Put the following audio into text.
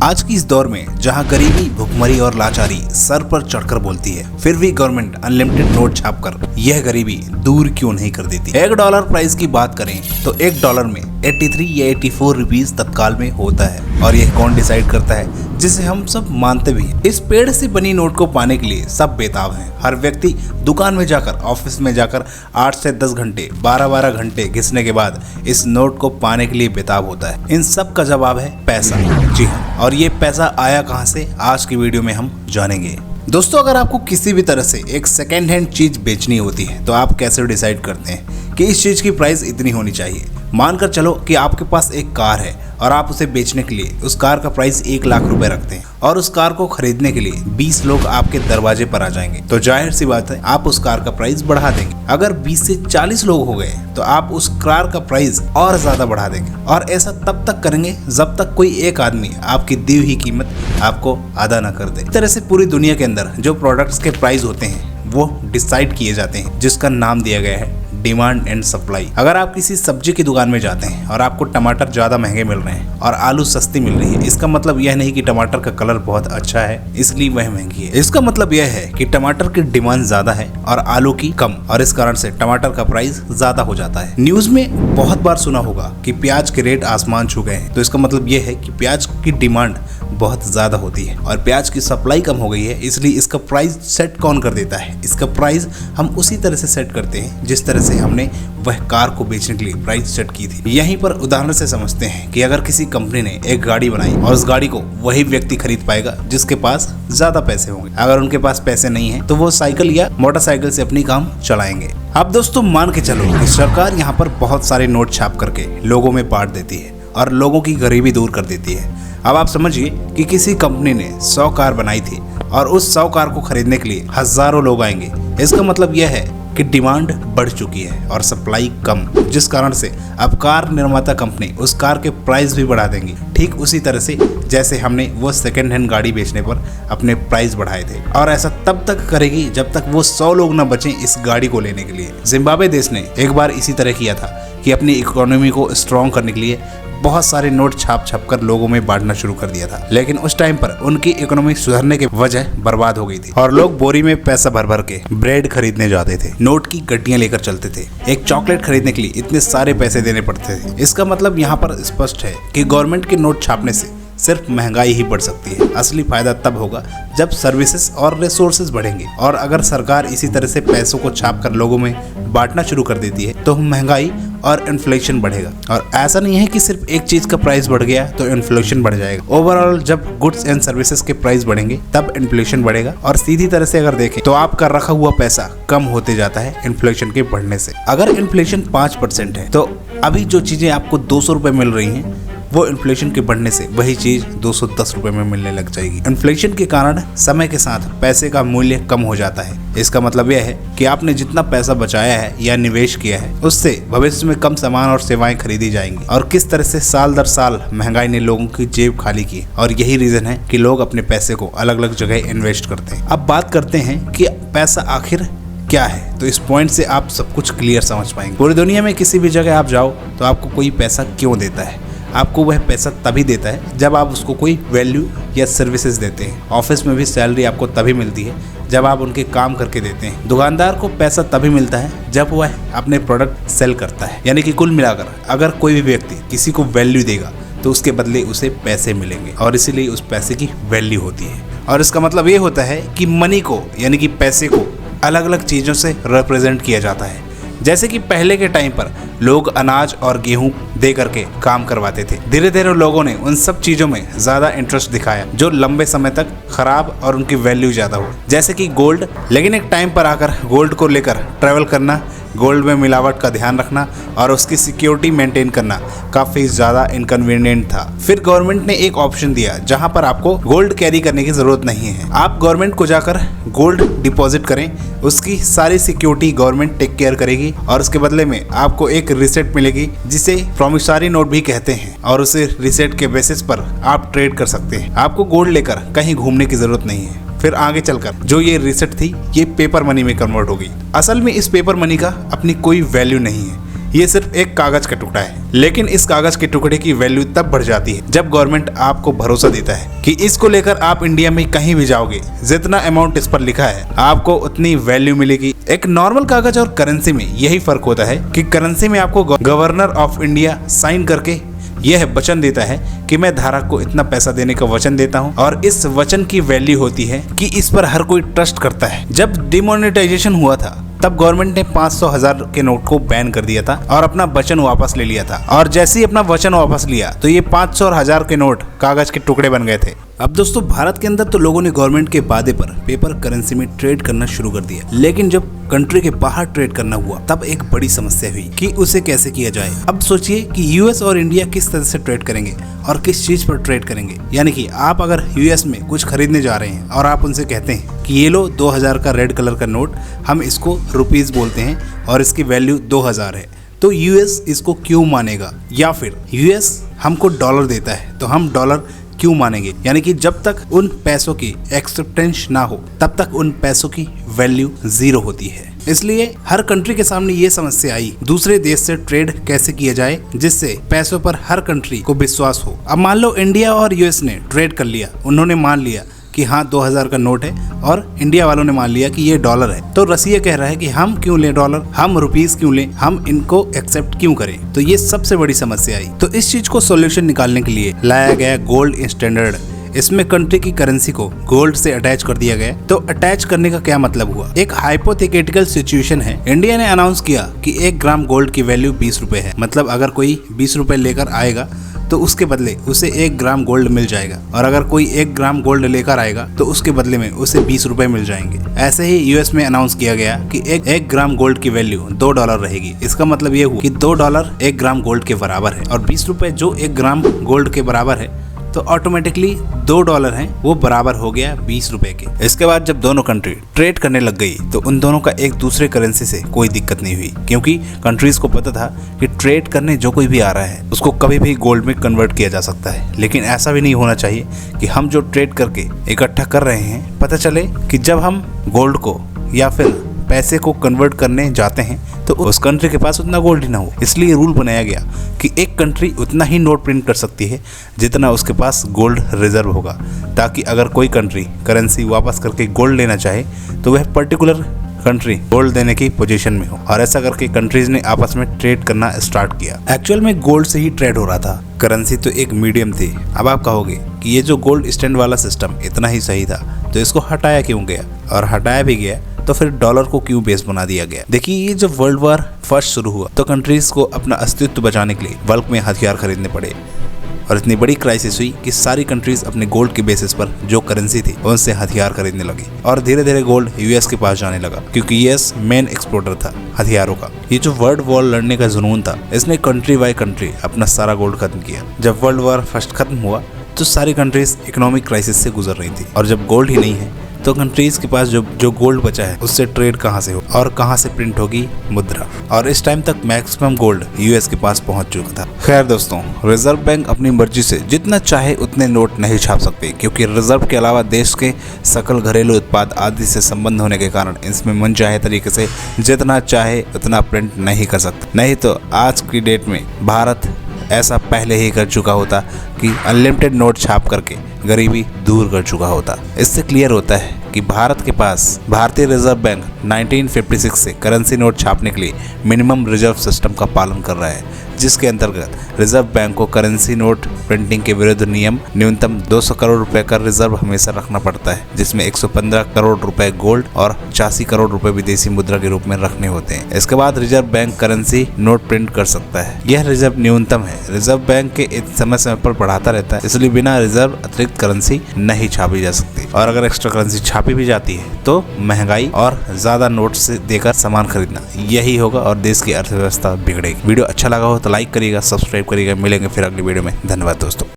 आज की इस दौर में जहां गरीबी, भुखमरी और लाचारी सर पर चढ़कर बोलती है, फिर भी गवर्नमेंट अनलिमिटेड नोट छापकर यह गरीबी दूर क्यों नहीं कर देती। $1 प्राइस की बात करें तो $1 में 83 या 84 रुपीज तत्काल में होता है, और यह कौन डिसाइड करता है, जिसे हम सब मानते भी हैं। इस पेड़ से बनी नोट को पाने के लिए सब बेताब हैं। हर व्यक्ति दुकान में जाकर, ऑफिस में जाकर 8 से 10 घंटे, 12-12 घंटे घिसने के बाद इस नोट को पाने के लिए बेताब होता है। इन सब का जवाब है पैसा। जी हाँ, और ये पैसा आया कहाँ से, आज की वीडियो में हम जानेंगे। दोस्तों, अगर आपको किसी भी तरह से एक सेकेंड हैंड चीज बेचनी होती है तो आप कैसे डिसाइड करते हैं कि इस चीज की प्राइस इतनी होनी चाहिए। मानकर चलो कि आपके पास एक कार है और आप उसे बेचने के लिए उस कार का प्राइस 1 लाख रुपए रखते हैं, और उस कार को खरीदने के लिए 20 लोग आपके दरवाजे पर आ जाएंगे, तो जाहिर सी बात है आप उस कार का प्राइस बढ़ा देंगे। अगर 20 से 40 लोग हो गए तो आप उस कार का प्राइस और ज्यादा बढ़ा देंगे, और ऐसा तब तक करेंगे जब तक कोई एक आदमी आपकी दी हुई कीमत आपको अदा न कर दे। इस तरह से पूरी दुनिया के अंदर जो प्रोडक्ट्स के प्राइस होते हैं वो डिसाइड किए जाते हैं, जिसका नाम दिया गया है डिमांड एंड सप्लाई। अगर आप किसी सब्जी की दुकान में जाते हैं और आपको टमाटर ज्यादा महंगे मिल रहे हैं और आलू सस्ती मिल रही है, इसका मतलब यह नहीं कि टमाटर का कलर बहुत अच्छा है इसलिए वह महंगी है। इसका मतलब यह है कि टमाटर की डिमांड ज्यादा है और आलू की कम, और इस कारण से टमाटर का प्राइस ज्यादा हो जाता है। न्यूज में बहुत बार सुना होगा कि प्याज के रेट आसमान छू गए हैं, तो इसका मतलब यह है कि प्याज की डिमांड बहुत ज्यादा होती है और प्याज की सप्लाई कम हो गई है, इसलिए इसका प्राइस सेट कौन कर देता है। इसका प्राइस हम उसी तरह से सेट करते हैं जिस तरह से हमने वह कार को बेचने के लिए प्राइस सेट की थी। यहीं पर उदाहरण से समझते हैं कि अगर किसी कंपनी ने एक गाड़ी बनाई और उस गाड़ी को वही व्यक्ति खरीद पाएगा जिसके पास ज्यादा पैसे होंगे। अगर उनके पास पैसे नहीं है तो वो साइकिल या मोटरसाइकिल से अपनी काम चलाएंगे। अब दोस्तों, मान के चलो कि सरकार यहाँ पर बहुत सारे नोट छाप करके लोगों में बांट देती है और लोगों की गरीबी दूर कर देती है। अब आप समझिए कि किसी कंपनी ने 100 कार बनाई थी और उस 100 कार को खरीदने के लिए हजारों लोग आएंगे। इसका मतलब यह है कि डिमांड बढ़ चुकी है और सप्लाई कम, जिस कारण से अब कार निर्माता कंपनी उस कार के प्राइस भी बढ़ा देंगी, ठीक उसी तरह से जैसे हमने वो सेकेंड हैंड गाड़ी बेचने पर अपने प्राइस बढ़ाए थे। और ऐसा तब तक करेगी जब तक वो 100 लोग न बचें इस गाड़ी को लेने के लिए। जिम्बाब्वे देश ने एक बार इसी तरह किया था कि अपनी इकोनॉमी को स्ट्रॉन्ग करने के लिए बहुत सारे नोट छाप कर लोगों में बांटना शुरू कर दिया था, लेकिन उस टाइम पर उनकी इकोनॉमी सुधरने के वजह बर्बाद हो गई थी और लोग बोरी में पैसा भर भर के ब्रेड खरीदने जाते थे, नोट की गड्डियां लेकर चलते थे। एक चॉकलेट खरीदने के लिए इतने सारे पैसे देने पड़ते थे। इसका मतलब यहाँ पर स्पष्ट है कि गवर्नमेंट के नोट छापने से सिर्फ महंगाई ही बढ़ सकती है। असली फायदा तब होगा जब सर्विसेज और रिसोर्सेज बढ़ेंगे, और अगर सरकार इसी तरह से पैसों को छाप कर लोगों में बांटना शुरू कर देती है तो महंगाई और इन्फ्लेशन बढ़ेगा। और ऐसा नहीं है कि सिर्फ एक चीज का प्राइस बढ़ गया तो इन्फ्लेशन बढ़ जाएगा। ओवरऑल जब गुड्स एंड सर्विसेज के प्राइस बढ़ेंगे तब इन्फ्लेशन बढ़ेगा, और सीधी तरह से अगर देखें तो आपका रखा हुआ पैसा कम होते जाता है इन्फ्लेशन के बढ़ने से। अगर इन्फ्लेशन 5% है तो अभी जो चीजें आपको 200 रुपए मिल रही हैं वो इन्फ्लेशन के बढ़ने से वही चीज 210 रुपए में मिलने लग जाएगी। इन्फ्लेशन के कारण समय के साथ पैसे का मूल्य कम हो जाता है। इसका मतलब यह है कि आपने जितना पैसा बचाया है या निवेश किया है उससे भविष्य में कम सामान और सेवाएं खरीदी जाएंगी। और किस तरह से साल दर साल महंगाई ने लोगों की जेब खाली की, और यही रीजन है कि लोग अपने पैसे को अलग अलग जगह इन्वेस्ट करते हैं। अब बात करते हैं कि पैसा आखिर क्या है, तो इस पॉइंट से आप सब कुछ क्लियर समझ पाएंगे। पूरी दुनिया में किसी भी जगह आप जाओ तो आपको कोई पैसा क्यों देता है? आपको वह पैसा तभी देता है जब आप उसको कोई वैल्यू या सर्विसेज देते हैं। ऑफिस में भी सैलरी आपको तभी मिलती है जब आप उनके काम करके देते हैं। दुकानदार को पैसा तभी मिलता है जब वह अपने प्रोडक्ट सेल करता है। यानी कि कुल मिलाकर अगर कोई भी व्यक्ति किसी को वैल्यू देगा तो उसके बदले उसे पैसे मिलेंगे, और इसीलिए उस पैसे की वैल्यू होती है। और इसका मतलब ये होता है कि मनी को, यानी कि पैसे को अलग अलग चीज़ों से रिप्रेजेंट किया जाता है। जैसे कि पहले के टाइम पर लोग अनाज और गेहूं दे करके काम करवाते थे। धीरे धीरे लोगों ने उन सब चीजों में ज्यादा इंटरेस्ट दिखाया जो लंबे समय तक खराब और उनकी वैल्यू ज्यादा हो, जैसे कि गोल्ड। लेकिन एक टाइम पर आकर गोल्ड को लेकर ट्रैवल करना, गोल्ड में मिलावट का ध्यान रखना और उसकी सिक्योरिटी मेंटेन करना काफी ज्यादा इनकन्वीनियंट था। फिर गवर्नमेंट ने एक ऑप्शन दिया जहां पर आपको गोल्ड कैरी करने की जरूरत नहीं है। आप गवर्नमेंट को जाकर गोल्ड डिपॉजिट करें, उसकी सारी सिक्योरिटी गवर्नमेंट टेक केयर करेगी, और उसके बदले में आपको एक रिसेट मिलेगी जिसे प्रॉमिसरी नोट भी कहते हैं, और उसे रिसेट के बेसिस पर आप ट्रेड कर सकते हैं। आपको गोल्ड लेकर कहीं घूमने की जरूरत नहीं है। फिर आगे चलकर जो ये रिसेट थी ये पेपर मनी में कन्वर्ट हो गई। असल में इस पेपर मनी का अपनी कोई वैल्यू नहीं है। ये सिर्फ एक कागज का टुकड़ा है, लेकिन इस कागज के टुकड़े की वैल्यू तब बढ़ जाती है जब गवर्नमेंट आपको भरोसा देता है कि इसको लेकर आप इंडिया में कहीं भी जाओगे, जितना अमाउंट इस पर लिखा है आपको उतनी वैल्यू मिलेगी। एक नॉर्मल कागज और करेंसी में यही फर्क होता है कि करेंसी में आपको गवर्नर ऑफ इंडिया साइन करके यह वचन देता है कि मैं धारक को इतना पैसा देने का वचन देता हूं, और इस वचन की वैल्यू होती है कि इस पर हर कोई ट्रस्ट करता है। जब डिमोनेटाइजेशन हुआ था तब गवर्नमेंट ने 500,000 के नोट को बैन कर दिया था और अपना वचन वापस ले लिया था, और जैसे ही अपना वचन वापस लिया तो ये 500 और 1000 के नोट कागज के टुकड़े बन गए थे। अब दोस्तों भारत के अंदर तो लोगों ने गवर्नमेंट के वादे पर पेपर करेंसी में ट्रेड करना शुरू कर दिया, लेकिन जब कंट्री के बाहर ट्रेड करना हुआ तब एक बड़ी समस्या हुई कि उसे कैसे किया जाए। अब सोचिए कि यूएस और इंडिया किस तरह से ट्रेड करेंगे और किस चीज पर ट्रेड करेंगे। यानी कि आप अगर यूएस में कुछ खरीदने जा रहे हैं और आप उनसे कहते हैं कि ये लो 2000 का रेड कलर का नोट, हम इसको रुपीस बोलते हैं और इसकी वैल्यू 2000 है, तो यूएस इसको क्यों मानेगा? या फिर यूएस हमको डॉलर देता है तो हम डॉलर क्यों मानेंगे? यानी कि जब तक उन पैसों की एक्सेप्टेंस ना हो तब तक उन पैसों की वैल्यू जीरो होती है। इसलिए हर कंट्री के सामने ये समस्या आई दूसरे देश से ट्रेड कैसे किया जाए जिससे पैसों पर हर कंट्री को विश्वास हो। अब मान लो इंडिया और यूएस ने ट्रेड कर लिया, उन्होंने मान लिया कि हाँ 2000 का नोट है और इंडिया वालों ने मान लिया कि ये डॉलर है, तो रसिया कह रहा है कि हम क्यों लें डॉलर, हम रुपीस क्यों लें, हम इनको एक्सेप्ट क्यों करें। तो ये सबसे बड़ी समस्या आई। तो इस चीज को सॉल्यूशन निकालने के लिए लाया गया गोल्ड स्टैंडर्ड। इसमें कंट्री की करेंसी को गोल्ड से अटैच कर दिया गया। तो अटैच करने का क्या मतलब हुआ? एक हाइपोथेटिकल सिचुएशन है, इंडिया ने अनाउंस किया कि 1 ग्राम गोल्ड की वैल्यू 20 रुपए है, मतलब अगर कोई 20 रुपए लेकर आएगा तो उसके बदले उसे 1 ग्राम गोल्ड मिल जाएगा, और अगर कोई 1 ग्राम गोल्ड लेकर आएगा तो उसके बदले में उसे 20 रुपए मिल जाएंगे। ऐसे ही यूएस में अनाउंस किया गया कि 1 ग्राम गोल्ड की वैल्यू $2 रहेगी। इसका मतलब ये हुआ कि $2 1 ग्राम गोल्ड के बराबर है, और 20 रुपए जो 1 ग्राम गोल्ड के बराबर है तो ऑटोमेटिकली $2 हैं वो बराबर हो गया 20 रुपए के। इसके बाद जब दोनों कंट्री ट्रेड करने लग गई तो उन दोनों का एक दूसरे करेंसी से कोई दिक्कत नहीं हुई, क्योंकि कंट्रीज को पता था कि ट्रेड करने जो कोई भी आ रहा है उसको कभी भी गोल्ड में कन्वर्ट किया जा सकता है। लेकिन ऐसा भी नहीं होना चाहिए कि हम जो ट्रेड करके इकट्ठा कर रहे हैं पता चले कि जब हम गोल्ड को या फिर पैसे को कन्वर्ट करने जाते हैं तो उस कंट्री के पास उतना गोल्ड ही ना हो। इसलिए रूल बनाया गया कि एक कंट्री उतना ही नोट प्रिंट कर सकती है जितना उसके पास गोल्ड रिजर्व होगा, ताकि अगर कोई कंट्री करेंसी वापस करके गोल्ड लेना चाहे तो वह पर्टिकुलर कंट्री गोल्ड देने की पोजीशन में हो। और ऐसा करके कंट्रीज ने आपस में ट्रेड करना स्टार्ट किया। एक्चुअल में गोल्ड से ही ट्रेड हो रहा था, करेंसी तो एक मीडियम थी। अब आप कहोगे कि ये जो गोल्ड स्टैंड वाला सिस्टम इतना ही सही था तो इसको हटाया क्यों गया, और हटाया भी गया तो फिर डॉलर को क्यों बेस बना दिया गया? देखिए, ये जब वर्ल्ड वॉर फर्स्ट शुरू हुआ तो कंट्रीज को अपना अस्तित्व बचाने के लिए बल्क में हथियार खरीदने पड़े, और इतनी बड़ी क्राइसिस हुई कि सारी कंट्रीज अपने गोल्ड के बेसिस पर जो करेंसी थी उनसे हथियार खरीदने लगी, और धीरे धीरे गोल्ड यूएस के पास जाने लगा, क्योंकि यूएस मेन एक्सपोर्टर था हथियारों का। ये जो वर्ल्ड वॉर लड़ने का जुनून था, इसने कंट्री बाय कंट्री अपना सारा गोल्ड खत्म किया। जब वर्ल्ड वॉर फर्स्ट खत्म हुआ तो सारी कंट्रीज इकोनॉमिक क्राइसिस से गुजर रही थी, और जब गोल्ड ही नहीं है तो कंट्रीज के पास जो गोल्ड बचा है उससे ट्रेड कहाँ से हो और कहाँ से प्रिंट होगी मुद्रा। और इस टाइम तक मैक्सिमम गोल्ड यूएस के पास पहुंच चुका था। खैर दोस्तों, रिजर्व बैंक अपनी मर्जी से जितना चाहे उतने नोट नहीं छाप सकते, क्योंकि रिजर्व के अलावा देश के सकल घरेलू उत्पाद आदि से संबंध होने के कारण इसमें मन चाहे तरीके से जितना चाहे उतना प्रिंट नहीं कर सकते। नहीं तो आज की डेट में भारत ऐसा पहले ही कर चुका होता कि अनलिमिटेड नोट छाप करके गरीबी दूर कर चुका होता। इससे क्लियर होता है कि भारत के पास भारतीय रिजर्व बैंक 1956 से करेंसी नोट छापने के लिए मिनिमम रिजर्व सिस्टम का पालन कर रहा है, जिसके अंतर्गत रिजर्व बैंक को करेंसी नोट प्रिंटिंग के विरुद्ध नियम न्यूनतम 200 करोड़ रुपए का रिजर्व हमेशा रखना पड़ता है, जिसमें 115 करोड़ रुपए गोल्ड और 85 करोड़ रुपए विदेशी मुद्रा के रूप में रखने होते हैं। इसके बाद reserve bank currency note print कर सकता है। यह रिजर्व न्यूनतम है। रिजर्व बैंक के समय समय पर बढ़ाता रहता है, इसलिए बिना रिजर्व अतिरिक्त करेंसी नहीं छापी जा सकती, और अगर एक्स्ट्रा करेंसी छापी भी जाती है तो महंगाई और ज्यादा नोट से देकर सामान खरीदना यही होगा, और देश की अर्थव्यवस्था बिगड़ेगी। वीडियो अच्छा लगा हो तो लाइक करिएगा, सब्सक्राइब करिएगा। मिलेंगे फिर अगली वीडियो में। धन्यवाद दोस्तों।